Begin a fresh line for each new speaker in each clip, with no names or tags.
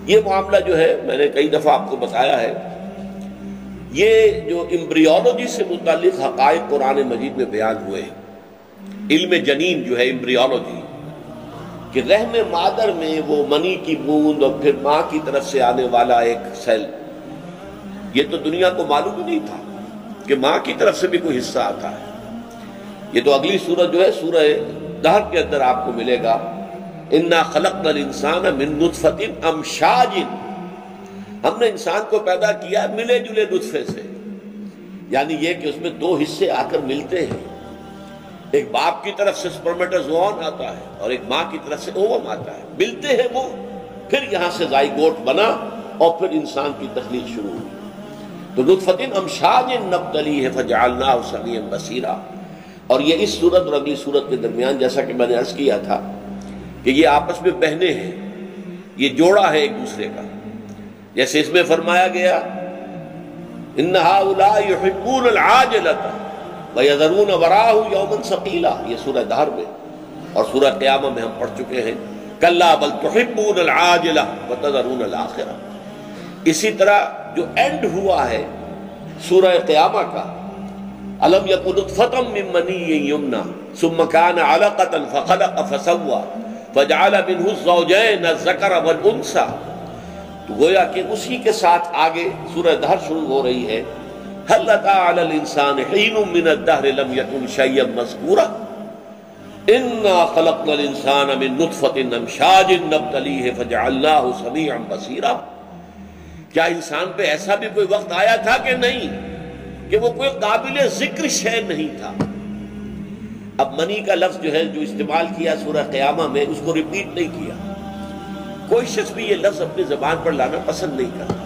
یہ معاملہ جو ہے میں نے کئی دفعہ آپ کو بتایا ہے، یہ جو ایمبریولوجی سے متعلق حقائق قرآن مجید میں بیان ہوئے ہیں، علم جنین جو ہے ایمبریولوجی، کہ رحم مادر میں وہ منی کی بوند اور پھر ماں کی طرف سے آنے والا ایک سیل، یہ تو دنیا کو معلوم ہی نہیں تھا کہ ماں کی طرف سے بھی کوئی حصہ آتا ہے۔ یہ تو اگلی سورت جو ہے سورہ دہر کے اندر آپ کو ملے گا، انا خلقنا الانسان من نطفۃ امشاج، ہم نے انسان کو پیدا کیا ملے جلے نطفے سے، یعنی یہ کہ اس میں دو حصے آ کر ملتے ہیں، ایک باپ کی طرف سے سپرمیٹازوئن آتا ہے اور ایک ماں کی طرف سے اووم آتا ہے، ملتے ہیں وہ، پھر یہاں سے زائگوٹ بنا اور پھر انسان کی تخلیق شروع ہوئی۔ تو نطفۃ امشاج نبتلیہ فجعلناہ سمیعا بصیرا، اور یہ اس صورت اور اگلی صورت کے درمیان جیسا کہ میں نے عرض کیا تھا کہ یہ آپس میں بہنے ہیں، یہ جوڑا ہے ایک دوسرے کا، جیسے اس میں فرمایا گیا ان ہؤلاء یحبون العاجلۃ ویذرون وراءهم یوما ثقیلا، یہ سورہ دہر میں، اور سورہ قیامہ میں ہم پڑھ چکے ہیں کلا بل تحبون العاجلہ وتذرون الآخرہ۔ اسی طرح جو اینڈ ہوا ہے سورہ قیامہ کا، الم یکن نطفۃ من منی یمنی ثم کان علقۃ فخلق فسوی فجعل منہ الزوجین الذکر والانثی، تو گویا کہ اسی کے ساتھ آگے سورہ دہر شروع ہو رہی ہے، هل اتى على الانسان حين من الدهر لم يكن شيئا مذكورا انا خلقنا الانسان من نطفة امشاج نبتليه فجعلناه سميعا بصيرا۔ کیا انسان پہ ایسا بھی کوئی وقت آیا تھا کہ نہیں کہ وہ کوئی قابل ذکر شے نہیں تھا؟ اب منی کا لفظ جو ہے جو استعمال کیا سورہ قیامہ میں، اس کو ریپیٹ نہیں کیا، کوئی شخص بھی یہ لفظ اپنی زبان پر لانا پسند نہیں کرتا،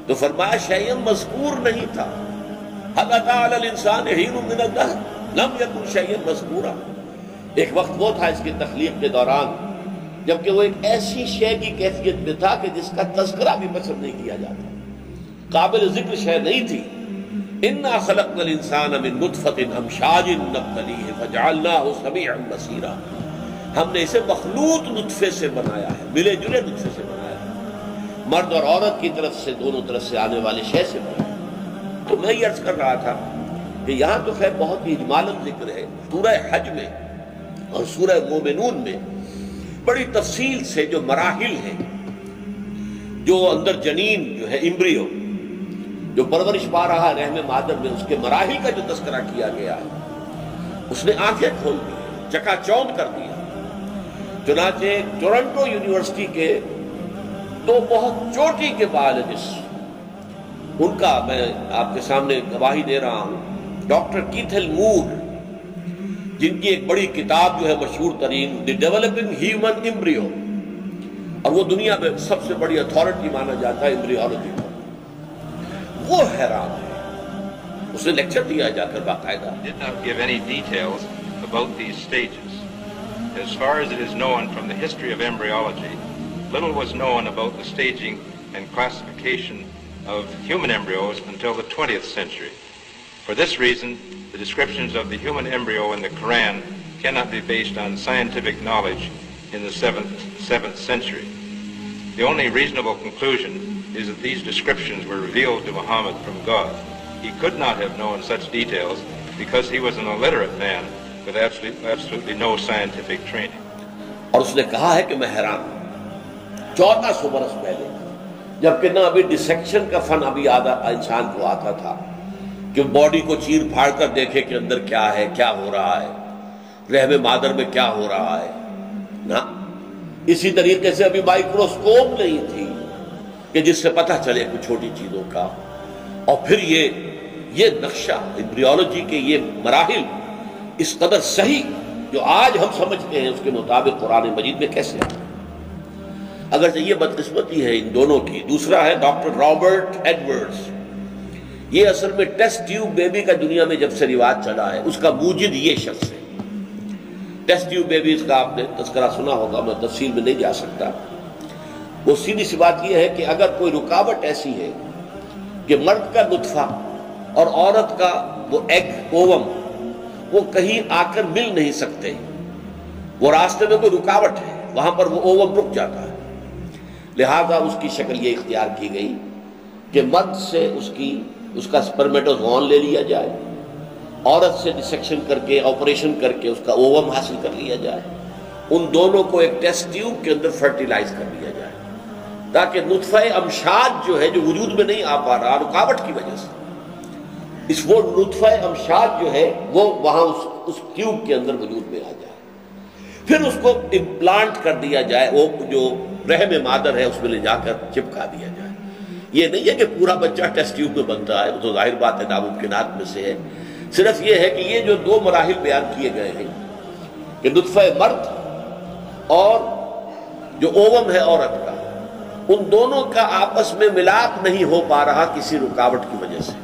تو فرمایا شیئا مذکور نہیں تھا، هل اتى على الانسان حين من الدهر لم يكن شیئا مذکورا۔ ایک وقت وہ تھا اس کی تخلیق کے دوران جبکہ وہ ایک ایسی شے کی کیفیت میں تھا کہ جس کا تذکرہ بھی پسند نہیں کیا جاتا، قابل ذکر شے نہیں تھی۔ انا خلقنا الانسان من نطفة امشاج نبتلیہ فجعلناہ سمیعا بصیرا، ہم نے اسے مخلوط نطفے سے بنایا ہے، ملے جلے نطفے سے بنایا ہے، مرد اور عورت کی طرف سے دونوں طرف سے آنے والے شے سے بنایا ہے۔ تو میں یہ عرض کر رہا تھا کہ یہاں تو خیر بہت ہی اجمالاً ذکر ہے، سورہ حج میں اور سورہ مومنون میں بڑی تفصیل سے جو مراحل ہیں، جو اندر جنین جو ہے ایمبریو جو پرورش پا رہا ہے رحم مادر میں، اس کے مراحل کا جو تذکرہ کیا گیا ہے، اس نے آنکھیں کھول دی، چکا چوند کر دیا۔ چنانچہ ٹورنٹو یونیورسٹی کے دو بہت چوٹی کے بایولوجسٹ، ان کا میں آپ کے سامنے گواہی دے رہا ہوں، ڈاکٹر کیتھل مور، جن کی ایک بڑی کتاب جو ہے مشہور ترین دی ڈیولپنگ ہیومن ایمبریو، اور وہ دنیا میں سب سے بڑی اتھارٹی مانا جاتا ہے ایمبریولوجی کو، وہ حیران ہے، اس نے لیکچر دیا جا کر باقاعدہ۔
Did not give any details about these stages. As far as it is known from the history of embryology, little was known about the staging and classification of human embryos until the 20th century. For this reason, the descriptions of the human embryo in the Quran cannot be based on scientific knowledge in the 7th century. The only reasonable conclusion is that these descriptions were revealed to Muhammad from God. He could not have known such details because he was an illiterate man with absolutely no scientific training.
اور اس نے کہا ہے کہ میں حیران ہوں 1400 برس پہلے، جبکہ نہ ابھی ڈسیکشن کا فن ابھی انسان کو آتا تھا کہ باڈی کو چیر پھاڑ کر دیکھے کہ اندر کیا ہے، کیا ہو رہا ہے، رحم مادر میں کیا ہو رہا ہے، نہ اسی طریقے سے ابھی مائکروسکوپ نہیں تھی کہ جس سے پتہ چلے کچھ چھوٹی چیزوں کا۔ اور پھر یہ نقشہ ایمبریولوجی کے یہ مراحل اس قدر صحیح جو آج ہم سمجھتے ہیں اس کے مطابق قرآن مجید میں کیسے ہے؟ اگرچہ یہ بدقسمتی ہے ان دونوں کی۔ دوسرا ہے ڈاکٹر رابرٹ ایڈورڈز، یہ اصل میں ٹیسٹ ٹیوب بیبی کا دنیا میں جب سے رواج چلا ہے، اس کا موجد یہ شخص ہے۔ ٹیسٹ ٹیوب بیبیز کا آپ نے تذکرہ سنا ہوگا، میں تفصیل میں نہیں جا سکتا۔ وہ سیدھی سی بات یہ ہے کہ اگر کوئی رکاوٹ ایسی ہے کہ مرد کا نطفہ اور عورت کا وہ ایگ اووم وہ کہیں آ کر مل نہیں سکتے، وہ راستے میں کوئی رکاوٹ ہے، وہاں پر وہ اووم رک جاتا ہے، لہذا اس کی شکل یہ اختیار کی گئی کہ مرد سے اس کا سپرمیٹوزوون لے لیا جائے، عورت سے ڈسیکشن کر کے آپریشن کر کے اس کا اووم حاصل کر لیا جائے، ان دونوں کو ایک ٹیسٹ ٹیوب کے اندر فرٹیلائز کر لیا جائے تاکہ نطفہ امشاج جو ہے، جو وجود میں نہیں آ پا رہا رکاوٹ کی وجہ سے، وہ نطفہ امشاج جو ہے وہ وہاں اس ٹیوب کے اندر وجود میں آ جائے، پھر اس کو امپلانٹ کر دیا جائے، وہ جو رحم مادر ہے اس میں لے جا کر چپکا دیا جائے۔ یہ نہیں ہے کہ پورا بچہ ٹیسٹ ٹیوب میں بنتا ہے، وہ تو ظاہر بات ہے ناممکنات میں سے ہے، صرف یہ ہے کہ یہ جو دو مراحل بیان کیے گئے ہیں کہ نطفہ مرد اور جو اووم ہے عورت کا، ان دونوں کا آپس میں ملاپ نہیں ہو پا رہا کسی رکاوٹ کی وجہ سے،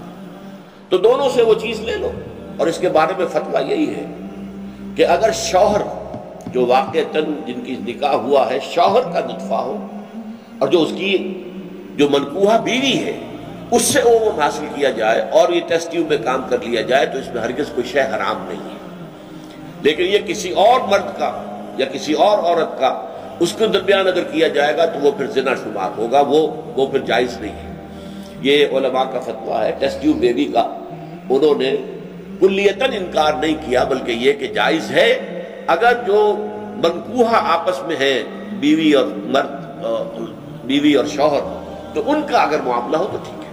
تو دونوں سے وہ چیز لے لو۔ اور اس کے بارے میں فتویٰ یہی ہے کہ اگر شوہر جو واقعتاً جن کی نکاح ہوا ہے شوہر کا نطفہ ہو، اور جو اس کی جو منکوحہ بیوی ہے اس سے وہ حاصل کیا جائے اور یہ ٹیسٹ ٹیوب میں کام کر لیا جائے، تو اس میں ہرگز کوئی شے حرام نہیں ہے۔ لیکن یہ کسی اور مرد کا یا کسی اور عورت کا اس کے درمیان اگر کیا جائے گا تو وہ پھر زنا شمار ہوگا، وہ پھر جائز نہیں ہے۔ یہ علماء کا فتویٰ ہے۔ ٹیسٹ ٹیوب بیبی کا انہوں نے کلیتاً انکار نہیں کیا، بلکہ یہ کہ جائز ہے اگر جو منکوحہ آپس میں ہے بیوی اور مرد، بیوی اور شوہر، تو ان کا اگر معاملہ ہو تو ٹھیک ہے۔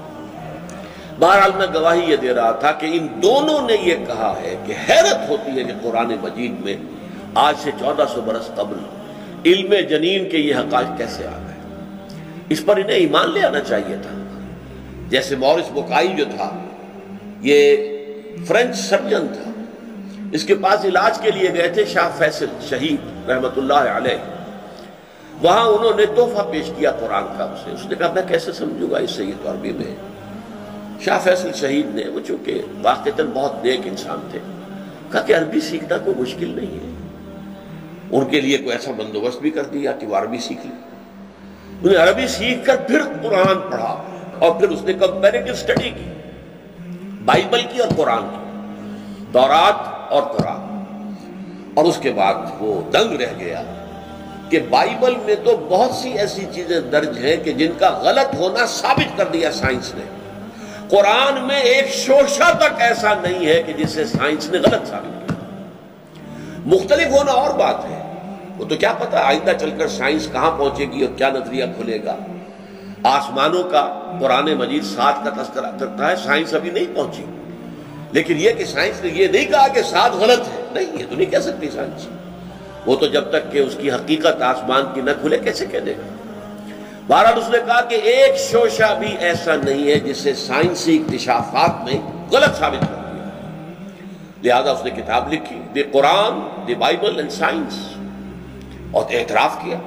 بہرحال میں گواہی یہ دے رہا تھا کہ ان دونوں نے یہ کہا ہے کہ حیرت ہوتی ہے کہ قرآن مجید میں آج سے 1400 برس قبل علم جنین کے یہ حقائق کیسے آ گئے۔ اس پر انہیں ایمان لے آنا چاہیے تھا۔ جیسے مورس بوکائی جو تھا، یہ فرینچ سرجن تھا، اس کے پاس علاج کے لیے گئے تھے شاہ فیصل شہید رحمت اللہ علیہ، وہاں انہوں نے تحفہ پیش کیا قرآن کا اسے، اس نے کہا میں کیسے سمجھوں گا اس سے، یہ تو عربی میں ہے۔ شاہ فیصل شہید نے، وہ چونکہ واقعتاً بہت نیک انسان تھے، کہا کہ عربی سیکھنا کوئی مشکل نہیں ہے۔ ان کے لیے کوئی ایسا بندوبست بھی کر دیا کہ وہ عربی سیکھ لیں۔ انہیں عربی سیکھ کر پھر قرآن پڑھا اور پھر اس نے کمپیریٹو اسٹڈی کی، بائبل کی اور قرآن کی، تورات اور قرآن، اور اس کے بعد وہ دنگ رہ گیا کہ بائبل میں تو بہت سی ایسی چیزیں درج ہیں کہ جن کا غلط ہونا ثابت کر دیا سائنس نے، قرآن میں ایک شوشہ تک ایسا نہیں ہے کہ جسے سائنس نے غلط ثابت کیا۔ مختلف ہونا اور بات ہے، وہ تو کیا پتہ آئندہ چل کر سائنس کہاں پہنچے گی اور کیا نظریہ کھلے گا۔ آسمانوں کا قرآن مجید 7 کا تذکرہ کرتا ہے، سائنس ابھی نہیں پہنچی، لیکن یہ کہ سائنس نے یہ نہیں کہا کہ 7 غلط ہے، نہیں، یہ تو نہیں کہہ سکتی سائنس، وہ تو جب تک کہ اس کی حقیقت آسمان کی نہ کھلے کیسے کہہ دے گا۔ بہرحال اس نے کہا کہ ایک شوشہ بھی ایسا نہیں ہے جسے سائنسی اکتشافات نے غلط ثابت کر دیا، لہذا اس نے کتاب لکھی دی قرآن، دی بائبل اینڈ سائنس، اور اعتراف کیا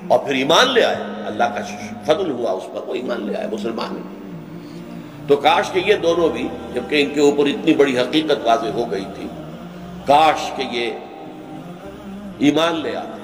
اور پھر ایمان لے آئے۔ اللہ کا فضل ہوا اس پر، وہ ایمان لے آئے، مسلمان ہیں۔ تو کاش کہ یہ دونوں بھی، جبکہ ان کے اوپر اتنی بڑی حقیقت واضح ہو گئی تھی، کاش کہ یہ ایمان لے آتے